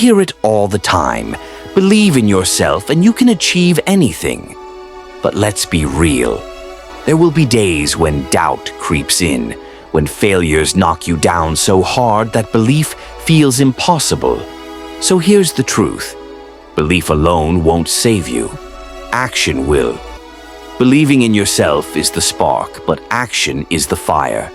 hear it all the time. Believe in yourself and you can achieve anything. But let's be real. There will be days when doubt creeps in, when failures knock you down so hard that belief feels impossible. So here's the truth. Belief alone won't save you. Action will. Believing in yourself is the spark, but action is the fire.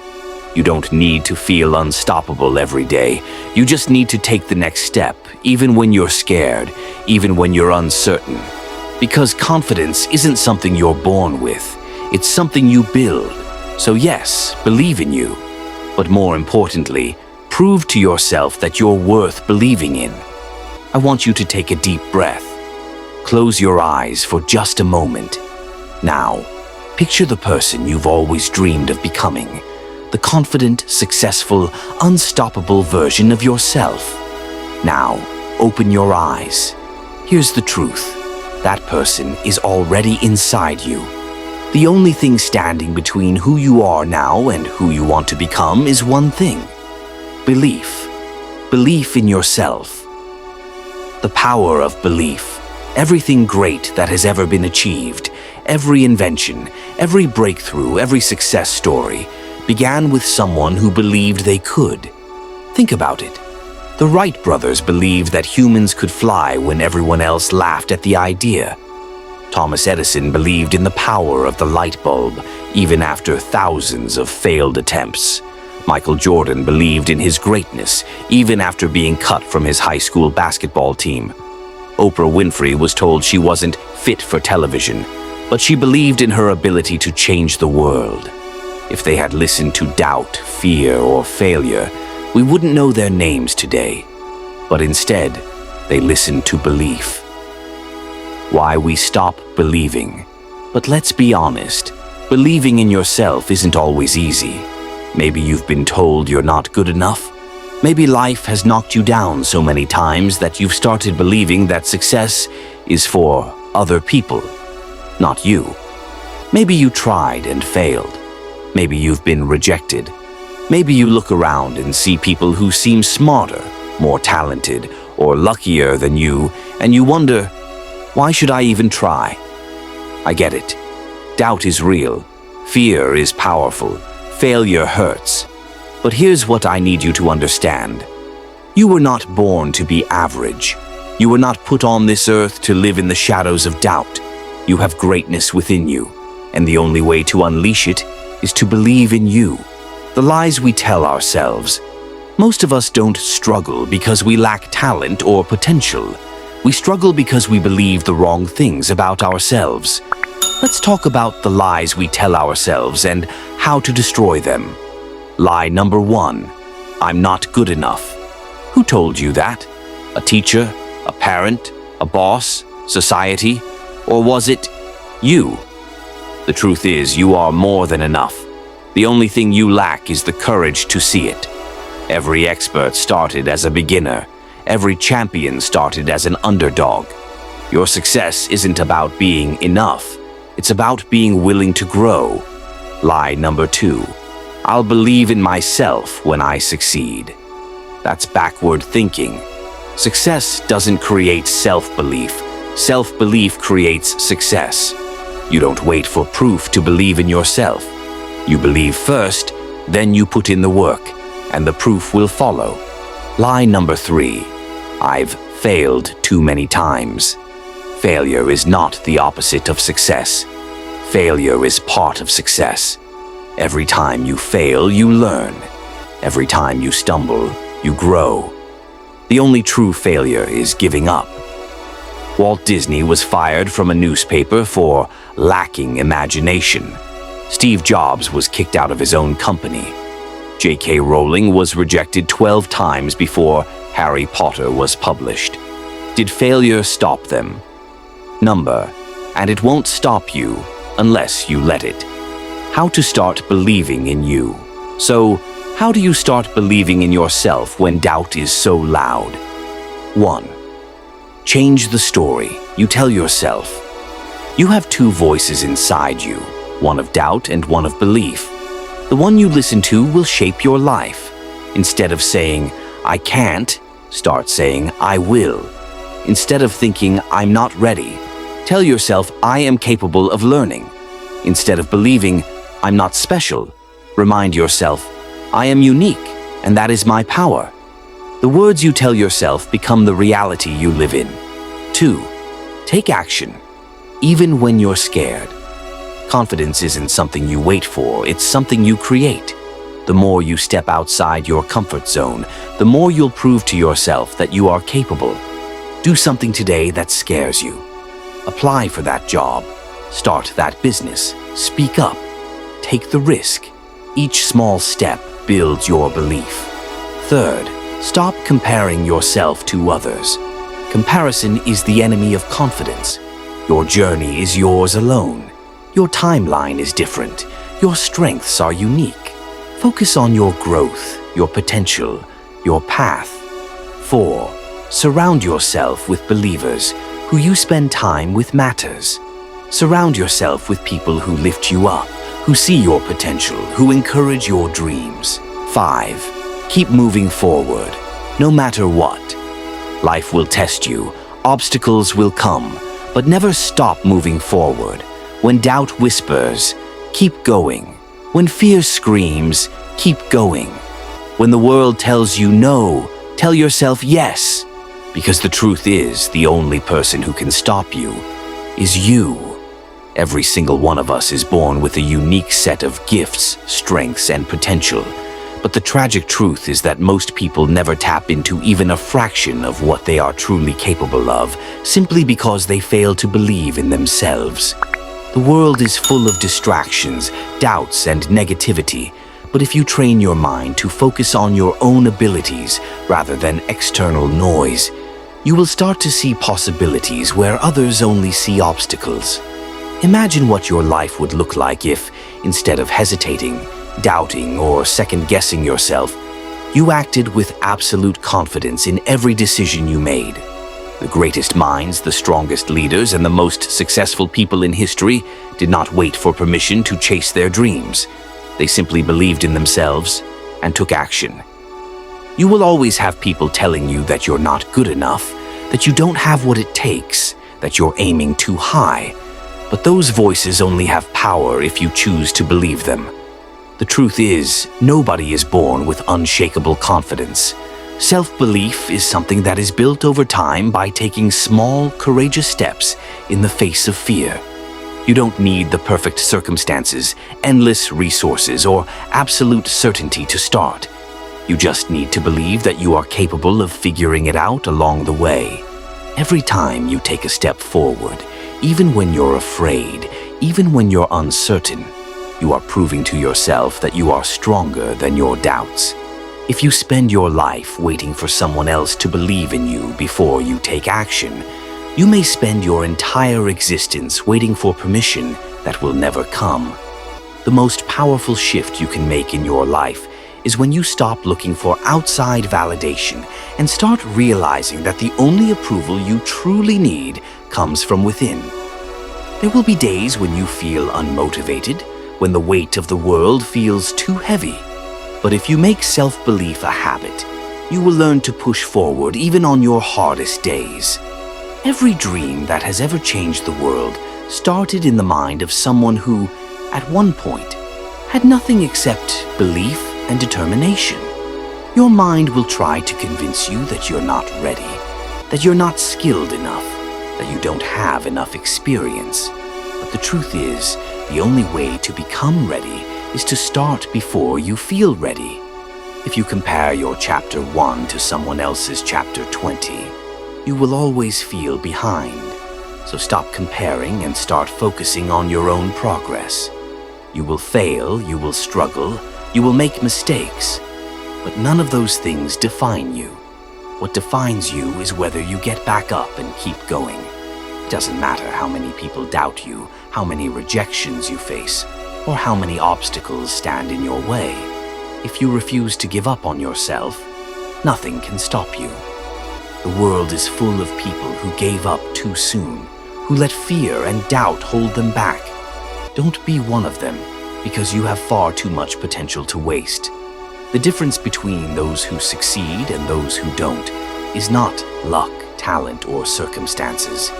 You don't need to feel unstoppable every day. You just need to take the next step, even when you're scared, even when you're uncertain. Because confidence isn't something you're born with. It's something you build. So yes, believe in you. But more importantly, prove to yourself that you're worth believing in. I want you to take a deep breath. Close your eyes for just a moment. Now, picture the person you've always dreamed of becoming. The confident, successful, unstoppable version of yourself. Now, open your eyes. Here's the truth. That person is already inside you. The only thing standing between who you are now and who you want to become is one thing. Belief. Belief in yourself. The power of belief. Everything great that has ever been achieved, every invention, every breakthrough, every success story, began with someone who believed they could. Think about it. The Wright brothers believed that humans could fly when everyone else laughed at the idea. Thomas Edison believed in the power of the light bulb, even after thousands of failed attempts. Michael Jordan believed in his greatness, even after being cut from his high school basketball team. Oprah Winfrey was told she wasn't fit for television, but she believed in her ability to change the world. If they had listened to doubt, fear, or failure, we wouldn't know their names today. But instead, they listened to belief. Why we stop believing. But let's be honest, believing in yourself isn't always easy. Maybe you've been told you're not good enough. Maybe life has knocked you down so many times that you've started believing that success is for other people, not you. Maybe you tried and failed. Maybe you've been rejected. Maybe you look around and see people who seem smarter, more talented, or luckier than you, and you wonder, why should I even try? I get it. Doubt is real. Fear is powerful. Failure hurts. But here's what I need you to understand. You were not born to be average. You were not put on this earth to live in the shadows of doubt. You have greatness within you, and the only way to unleash it is to believe in you. The lies we tell ourselves. Most of us don't struggle because we lack talent or potential. We struggle because we believe the wrong things about ourselves. Let's talk about the lies we tell ourselves and how to destroy them. Lie number 1, I'm not good enough. Who told you that? A teacher, a parent, a boss, society, or was it you? The truth is, you are more than enough. The only thing you lack is the courage to see it. Every expert started as a beginner. Every champion started as an underdog. Your success isn't about being enough. It's about being willing to grow. Lie number 2. I'll believe in myself when I succeed. That's backward thinking. Success doesn't create self-belief. Self-belief creates success. You don't wait for proof to believe in yourself. You believe first, then you put in the work, and the proof will follow. Lie number 3. I've failed too many times. Failure is not the opposite of success. Failure is part of success. Every time you fail, you learn. Every time you stumble, you grow. The only true failure is giving up. Walt Disney was fired from a newspaper for lacking imagination. Steve Jobs was kicked out of his own company. J.K. Rowling was rejected 12 times before Harry Potter was published. Did failure stop them? Number, and it won't stop you unless you let it. How to start believing in you. So, how do you start believing in yourself when doubt is so loud? 1. Change the story you tell yourself. You have 2 voices inside you, one of doubt and one of belief. The one you listen to will shape your life. Instead of saying, I can't, Start saying, I will. Instead of thinking, I'm not ready, tell yourself, I am capable of learning. Instead of believing, I'm not special, remind yourself, I am unique, and that is my power. The words you tell yourself become the reality you live in. 2. Take action, even when you're scared. Confidence isn't something you wait for, it's something you create. The more you step outside your comfort zone, the more you'll prove to yourself that you are capable. Do something today that scares you. Apply for that job. Start that business. Speak up. Take the risk. Each small step builds your belief. 3rd, stop comparing yourself to others. Comparison is the enemy of confidence. Your journey is yours alone. Your timeline is different. Your strengths are unique. Focus on your growth, your potential, your path. 4, surround yourself with believers. Who you spend time with matters. Surround yourself with people who lift you up, who see your potential, who encourage your dreams. 5, keep moving forward, no matter what. Life will test you, obstacles will come, but never stop moving forward. When doubt whispers, keep going. When fear screams, keep going. When the world tells you no, tell yourself yes. Because the truth is, the only person who can stop you is you. Every single one of us is born with a unique set of gifts, strengths, and potential. But the tragic truth is that most people never tap into even a fraction of what they are truly capable of, simply because they fail to believe in themselves. The world is full of distractions, doubts, and negativity. But if you train your mind to focus on your own abilities rather than external noise, you will start to see possibilities where others only see obstacles. Imagine what your life would look like if, instead of hesitating, doubting, or second-guessing yourself, you acted with absolute confidence in every decision you made. The greatest minds, the strongest leaders, and the most successful people in history did not wait for permission to chase their dreams. They simply believed in themselves and took action. You will always have people telling you that you're not good enough, that you don't have what it takes, that you're aiming too high. But those voices only have power if you choose to believe them. The truth is, nobody is born with unshakable confidence. Self-belief is something that is built over time by taking small, courageous steps in the face of fear. You don't need the perfect circumstances, endless resources, or absolute certainty to start. You just need to believe that you are capable of figuring it out along the way. Every time you take a step forward, even when you're afraid, even when you're uncertain, you are proving to yourself that you are stronger than your doubts. If you spend your life waiting for someone else to believe in you before you take action, you may spend your entire existence waiting for permission that will never come. The most powerful shift you can make in your life is when you stop looking for outside validation and start realizing that the only approval you truly need comes from within. There will be days when you feel unmotivated, when the weight of the world feels too heavy. But if you make self-belief a habit, you will learn to push forward even on your hardest days. Every dream that has ever changed the world started in the mind of someone who, at one point, had nothing except belief and determination. Your mind will try to convince you that you're not ready, that you're not skilled enough, that you don't have enough experience. But the truth is, the only way to become ready is to start before you feel ready. If you compare your chapter 1 to someone else's chapter 20, you will always feel behind. So stop comparing and start focusing on your own progress. You will fail, you will struggle, you will make mistakes, but none of those things define you. What defines you is whether you get back up and keep going. It doesn't matter how many people doubt you, how many rejections you face, or how many obstacles stand in your way. If you refuse to give up on yourself, nothing can stop you. The world is full of people who gave up too soon, who let fear and doubt hold them back. Don't be one of them, because you have far too much potential to waste. The difference between those who succeed and those who don't is not luck, talent, or circumstances.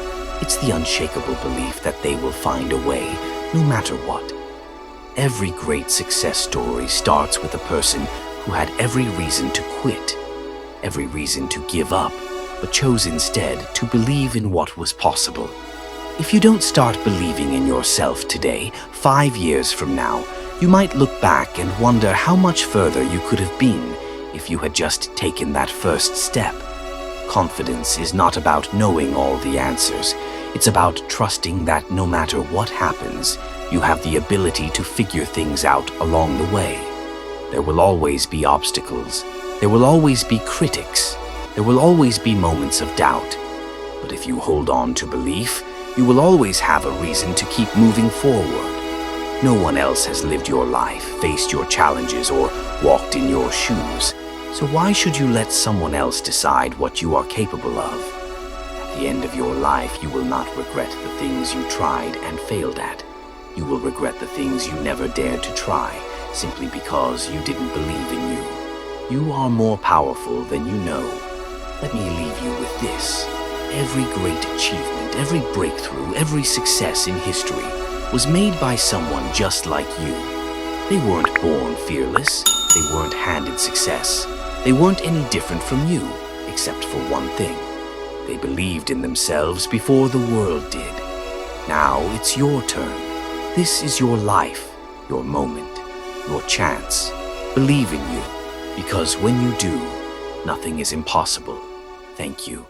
It's the unshakable belief that they will find a way, no matter what. Every great success story starts with a person who had every reason to quit, every reason to give up, but chose instead to believe in what was possible. If you don't start believing in yourself today, 5 years from now, you might look back and wonder how much further you could have been if you had just taken that first step. Confidence is not about knowing all the answers. It's about trusting that no matter what happens, you have the ability to figure things out along the way. There will always be obstacles. There will always be critics. There will always be moments of doubt. But if you hold on to belief, you will always have a reason to keep moving forward. No one else has lived your life, faced your challenges, or walked in your shoes. So why should you let someone else decide what you are capable of? At the end of your life, you will not regret the things you tried and failed at. You will regret the things you never dared to try, simply because you didn't believe in you. You are more powerful than you know. Let me leave you with this. Every great achievement, every breakthrough, every success in history was made by someone just like you. They weren't born fearless. They weren't handed success. They weren't any different from you, except for one thing. They believed in themselves before the world did. Now it's your turn. This is your life, your moment, your chance. Believe in you, because when you do, nothing is impossible. Thank you.